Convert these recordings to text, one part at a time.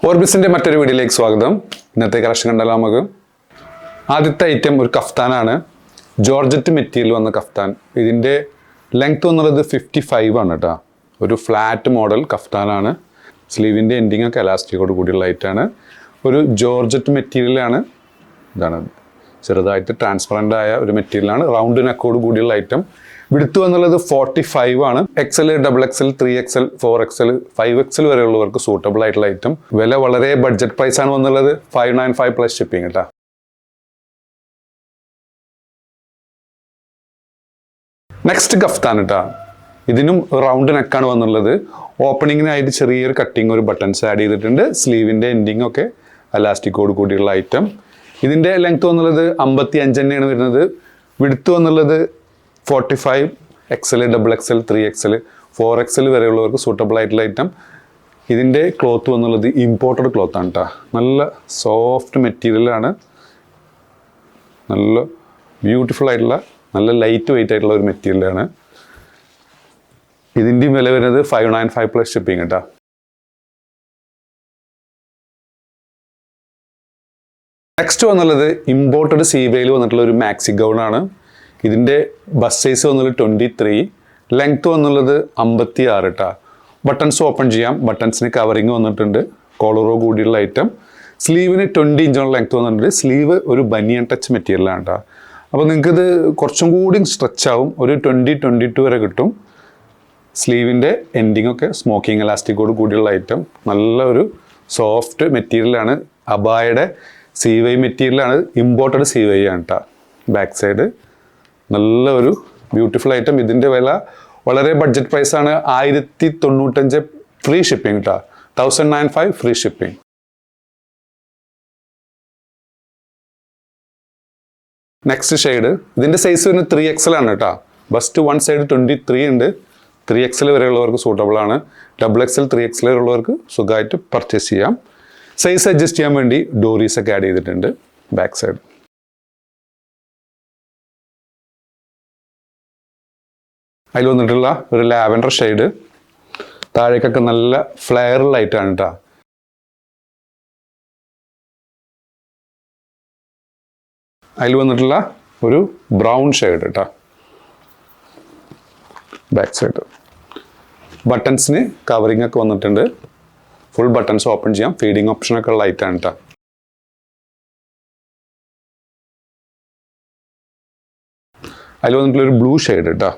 ഓർബിസിന്റെ മറ്റൊരു വീഡിയോയിലേക്ക് സ്വാഗതം. ഇന്നത്തെ കളക്ഷൻ കണ്ടാലോ നമുക്ക്. ആദ്യത്തെ ഐറ്റം ഒരു കഫ്താനാണ്. ജോർജറ്റ് മെറ്റീരിയൽ വന്ന കഫ്താൻ. ഇതിൻ്റെ ലെങ്ത് വന്നുള്ളത് 55 ആണ് കേട്ടോ. ഒരു ഫ്ലാറ്റ് മോഡൽ കഫ്താനാണ്. സ്ലീവിൻ്റെ എൻഡിങ് ഒക്കെ എലാസ്റ്റിക്കോട് കൂടിയുള്ള ഐറ്റാണ്. ഒരു ജോർജറ്റ് മെറ്റീരിയലാണ്. ഇതാണ് ചെറുതായിട്ട് ട്രാൻസ്പെറൻ്റ് ആയ ഒരു മെറ്റീരിയലാണ്. റൗണ്ട് നെക്കോട് കൂടിയുള്ള ഐറ്റം. വിടുത്ത് വന്നുള്ളത് 45 ആണ്. XL, XXL, 3XL, 4XL, 5XL വരെയുള്ളവർക്ക് സൂട്ടബിൾ ആയിട്ടുള്ള ഐറ്റം. വില വളരെ ബഡ്ജറ്റ് പ്രൈസ് ആണ് വന്നുള്ളത്. 595 പ്ലസ് ഷിപ്പിംഗ് കേട്ടോ. നെക്സ്റ്റ് കഫ്താൻ കേട്ടോ. ഇതിനും റൗണ്ട് നെക്കാണ് വന്നുള്ളത്. ഓപ്പണിങ്ങിനായിട്ട് ചെറിയൊരു കട്ടിങ്, ഒരു ബട്ടൺസ് ആഡ് ചെയ്തിട്ടുണ്ട്. സ്ലീവിൻ്റെ എൻഡിങ് ഒക്കെ എലാസ്റ്റിക്കോട് കൂടിയുള്ള ഐറ്റം. ഇതിൻ്റെ ലെങ്ത് വന്നുള്ളത് 55 തന്നെയാണ് വരുന്നത്. വിടുത്ത് വന്നുള്ളത് 45, XL, XXL, 3XL, 4XL വരെയുള്ളവർക്ക് സൂട്ടബിൾ ആയിട്ടുള്ള ഐറ്റം. ഇതിൻ്റെ ക്ലോത്ത് വന്നുള്ളത് ഇമ്പോർട്ടഡ് ക്ലോത്താണ് കേട്ടോ. നല്ല സോഫ്റ്റ് മെറ്റീരിയലാണ്. നല്ല ബ്യൂട്ടിഫുൾ ആയിട്ടുള്ള, നല്ല ലൈറ്റ് വെയിറ്റ് ആയിട്ടുള്ള ഒരു മെറ്റീരിയലാണ്. ഇതിൻ്റെയും വില വരുന്നത് 595 പ്ലസ് ഷിപ്പിംഗ് കേട്ടോ. നെക്സ്റ്റ് വന്നുള്ളത് ഇമ്പോർട്ടഡ് സീവയിൽ വന്നിട്ടുള്ള ഒരു മാക്സി ഗൗൺ ആണ്. ഇതിൻ്റെ ബസ് സൈസ് വന്നുള്ളത് 23, ലെങ്ത് വന്നുള്ളത് 56 കേട്ടോ. ബട്ടൺസ് ഓപ്പൺ ചെയ്യാം. ബട്ടൺസിന് കവറിങ് വന്നിട്ടുണ്ട്. കോളറോ കൂടിയുള്ള ഐറ്റം. സ്ലീവിന് 20 ഇഞ്ചോളം ലെങ്ത് വന്നിട്ടുണ്ട്. സ്ലീവ് ഒരു ബനിയൻ ടച്ച് മെറ്റീരിയലാണ് കേട്ടോ. അപ്പോൾ നിങ്ങൾക്കിത് കുറച്ചും കൂടി സ്ട്രെച്ച് ആവും. ഒരു 20-22 വരെ കിട്ടും. സ്ലീവിൻ്റെ എൻഡിങ് ഒക്കെ സ്മോക്കിംഗ് എലാസ്റ്റിക്കോട് കൂടിയുള്ള ഐറ്റം. നല്ല ഒരു സോഫ്റ്റ് മെറ്റീരിയലാണ്. അബായയുടെ CY മെറ്റീരിയലാണ്. ഇമ്പോർട്ടഡ് CY ആണ് കേട്ടോ. ബാക്ക് സൈഡ് നല്ല ഒരു ബ്യൂട്ടിഫുൾ ഐറ്റം. ഇതിൻ്റെ വില വളരെ ബഡ്ജറ്റ് പ്രൈസാണ്. 1095 ഫ്രീ ഷിപ്പിംഗ് കേട്ടോ. 1095 ഫ്രീ ഷിപ്പിംഗ്. Next shade. ഇതിൻ്റെ സൈസ് വരുന്നത് 3XL ആണ് കേട്ടോ. ബസ്റ്റ് വൺ സൈഡ് 23 ഉണ്ട്. 3XL വരെയുള്ളവർക്ക് സൂട്ടബിൾ ആണ്. XXL, 3XL വരെയുള്ളവർക്ക് സുഖമായിട്ട് പർച്ചേസ് ചെയ്യാം. സൈസ് അഡ്ജസ്റ്റ് ചെയ്യാൻ വേണ്ടി ഡോറീസ് ഒക്കെ ആഡ് ചെയ്തിട്ടുണ്ട് ബാക്ക് സൈഡ്. അതിൽ വന്നിട്ടുള്ള ഒരു ലാവൻഡർ ഷെയ്ഡ്. താഴേക്കൊക്കെ നല്ല ഫ്ലെയർ ലൈറ്റാണ് കേട്ടോ. അതിൽ വന്നിട്ടുള്ള ഒരു ബ്രൗൺ ഷെയ്ഡ് കേട്ടോ. ബാക്ക് സൈഡ് ബട്ടൺസിന് കവറിങ് ഒക്കെ വന്നിട്ടുണ്ട്. ഫുൾ ബട്ടൺസ് ഓപ്പൺ ചെയ്യാം. ഫീഡിങ് ഓപ്ഷനൊക്കെ ഉള്ള ലൈറ്റാണ് കേട്ടോ. അതിൽ വന്നിട്ടുള്ള ഒരു ബ്ലൂ ഷെയ്ഡ് കേട്ടോ.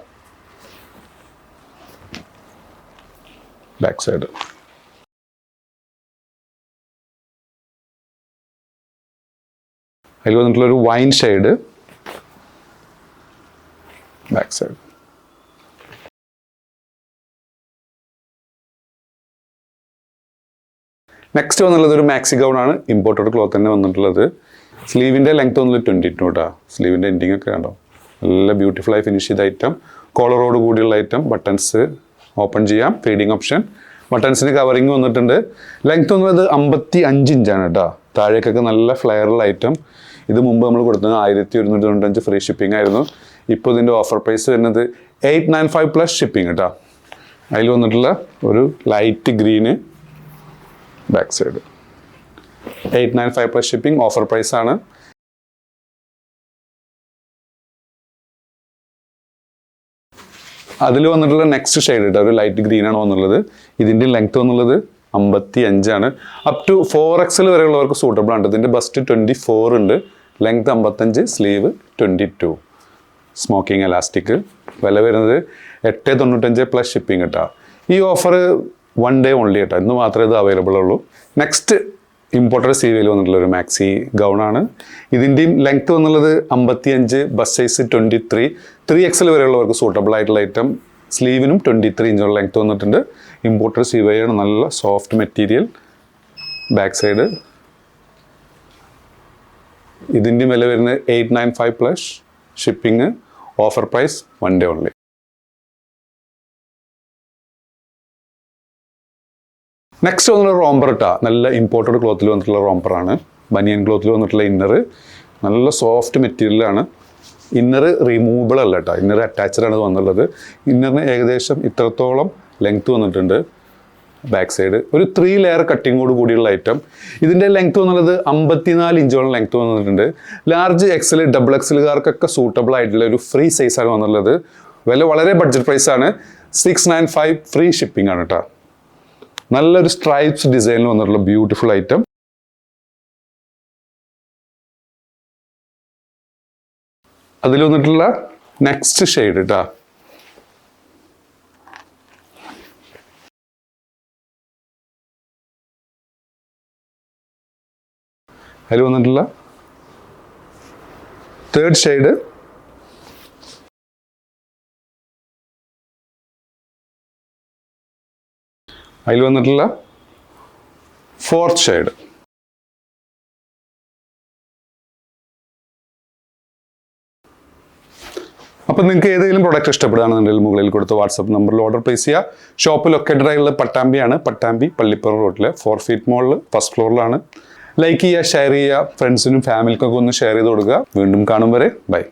ബാക്ക് സൈഡ് അതിൽ വന്നിട്ടുള്ള ഒരു wine shade. Back side next വന്നുള്ളത് ഒരു മാക്സി ഗൗൺ ആണ്. ഇമ്പോർട്ടഡ് ക്ലോത്ത് തന്നെ വന്നിട്ടുള്ളത്. സ്ലീവിൻ്റെ ലെങ്ത് വന്നുള്ളത് 22 കേട്ടോ. സ്ലീവിൻ്റെ എൻഡിങ് ഒക്കെ കണ്ടോ. നല്ല ബ്യൂട്ടിഫുള്ളായി ഫിനിഷ് ചെയ്ത ഐറ്റം. കോളറോട് കൂടിയുള്ള ഐറ്റം. ബട്ടൺസ് ഓപ്പൺ ചെയ്യാം. Feeding option. ബട്ടൺസിന് കവറിങ് വന്നിട്ടുണ്ട്. ലെങ്ത് വന്നത് 55 ഇഞ്ചാണ് കേട്ടോ. താഴേക്കൊക്കെ നല്ല ഫ്ലെയറുള്ള ഐറ്റം. ഇത് മുമ്പ് നമ്മൾ കൊടുത്തത് 1195 ഫ്രീ ഷിപ്പിംഗ് ആയിരുന്നു. ഇപ്പോൾ ഇതിൻ്റെ ഓഫർ പ്രൈസ് വരുന്നത് 895 പ്ലസ് ഷിപ്പിംഗ് കേട്ടോ. അതിൽ വന്നിട്ടുള്ള ഒരു light green back side. 895 plus shipping. Offer price ആണ്. അതിൽ വന്നിട്ടുള്ള നെക്സ്റ്റ് ഷെയ്ഡ് കേട്ടോ. ഒരു ലൈറ്റ് ഗ്രീൻ ആണ് വന്നുള്ളത്. ഇതിൻ്റെ ലെങ്ത് വന്നുള്ളത് 55 ആണ്. അപ് ടു 4XL വരെയുള്ളവർക്ക് സൂട്ടബിൾ ആണ്. ഇതിൻ്റെ ബസ്റ്റ് 24 ഉണ്ട്. Length 55, sleeve 22. Smocking elastic. വില വരുന്നത് 895 പ്ലസ് ഷിപ്പിംഗ് കേട്ടോ. ഈ ഓഫർ 1 ഡേ ഓൺലി കേട്ടോ. ഇന്ന് മാത്രമേ ഇത് അവൈലബിൾ ഉള്ളൂ. നെക്സ്റ്റ് ഇമ്പോർട്ടഡ് CYയിൽ വന്നിട്ടുള്ള ഒരു മാക്സി ഗൗൺ ആണ്. ഇതിൻ്റെയും ലെങ്ത് വന്നുള്ളത് 55, ബസ് സൈസ് 23, 3XL വരെയുള്ളവർക്ക് സൂട്ടബിൾ ആയിട്ടുള്ള ഐറ്റം. സ്ലീവിനും 23 ഇഞ്ചുള്ള ലെങ്ത് വന്നിട്ടുണ്ട്. ഇമ്പോർട്ടഡ് CY ആണ്. നല്ല സോഫ്റ്റ് മെറ്റീരിയൽ. ബാക്ക് സൈഡ് ഇതിൻ്റെ വില വരുന്നത് 895 plus shipping. Offer price 1 day only. Next വന്നിട്ടുള്ള റോംബർ ഇട്ടാ. നല്ല ഇമ്പോർട്ടഡ് ക്ലോത്തിൽ വന്നിട്ടുള്ള റോംബറാണ്. ബനിയൻ ക്ലോത്തിൽ വന്നിട്ടുള്ള ഇന്നർ. നല്ല സോഫ്റ്റ് മെറ്റീരിയലാണ്. ഇന്നർ റിമൂവബിൾ അല്ല കേട്ടോ. ഇന്നർ അറ്റാച്ച്ഡ് ആണ് വന്നുള്ളത്. ഇന്നറിന് ഏകദേശം ഇത്രത്തോളം ലെങ്ത് വന്നിട്ടുണ്ട്. ബാക്ക് സൈഡ് ഒരു 3 ലെയർ കട്ടിങ്ങോട് കൂടിയുള്ള ഐറ്റം. ഇതിൻ്റെ ലെങ്ത് എന്നുള്ളത് 54 ഇഞ്ചോളം ലെങ്ത് വന്നിട്ടുണ്ട്. ലാർജ് എക്സൽ ഡബിൾ എക്സലുകാർക്കൊക്കെ സൂട്ടബിൾ ആയിട്ടുള്ള ഒരു ഫ്രീ സൈസാണ് വന്നുള്ളത്. വില വളരെ ബഡ്ജറ്റ് പ്രൈസ് ആണ്. 695 ഫ്രീ ഷിപ്പിംഗ് ആണ് കേട്ടോ. നല്ലൊരു സ്ട്രൈപ്സ് ഡിസൈനിൽ വന്നിട്ടുള്ള ബ്യൂട്ടിഫുൾ ഐറ്റം. അതിൽ വന്നിട്ടുള്ള നെക്സ്റ്റ് ഷെയ്ഡ് കേട്ടോ. അതിൽ വന്നിട്ടുള്ള തേർഡ് ഷെയ്ഡ്. അതിൽ വന്നിട്ടുള്ള ഫോർത്ത് ഷെയ്ഡ്. അപ്പം നിങ്ങൾക്ക് ഏതെങ്കിലും പ്രൊഡക്റ്റ് ഇഷ്ടപ്പെടുകയാണെന്നുണ്ടെങ്കിൽ മുകളിൽ കൊടുത്ത വാട്സപ്പ് നമ്പറിൽ ഓർഡർ പ്ലേസ് ചെയ്യുക. ഷോപ്പ് ലൊക്കേറ്റഡ് ആയിട്ടുള്ള പട്ടാമ്പിയാണ്. പട്ടാമ്പി പള്ളിപ്പുറം റോഡിലെ 4 feet മോളിൽ ഫസ്റ്റ് ഫ്ലോറിലാണ്. ലൈക്ക് ചെയ്യുക, ഷെയർ ചെയ്യുക, ഫ്രണ്ട്സിനും ഫാമിലിക്കൊക്കെ ഒന്ന് ഷെയർ ചെയ്ത് കൊടുക്കുക. വീണ്ടും കാണും വരെ ബൈ.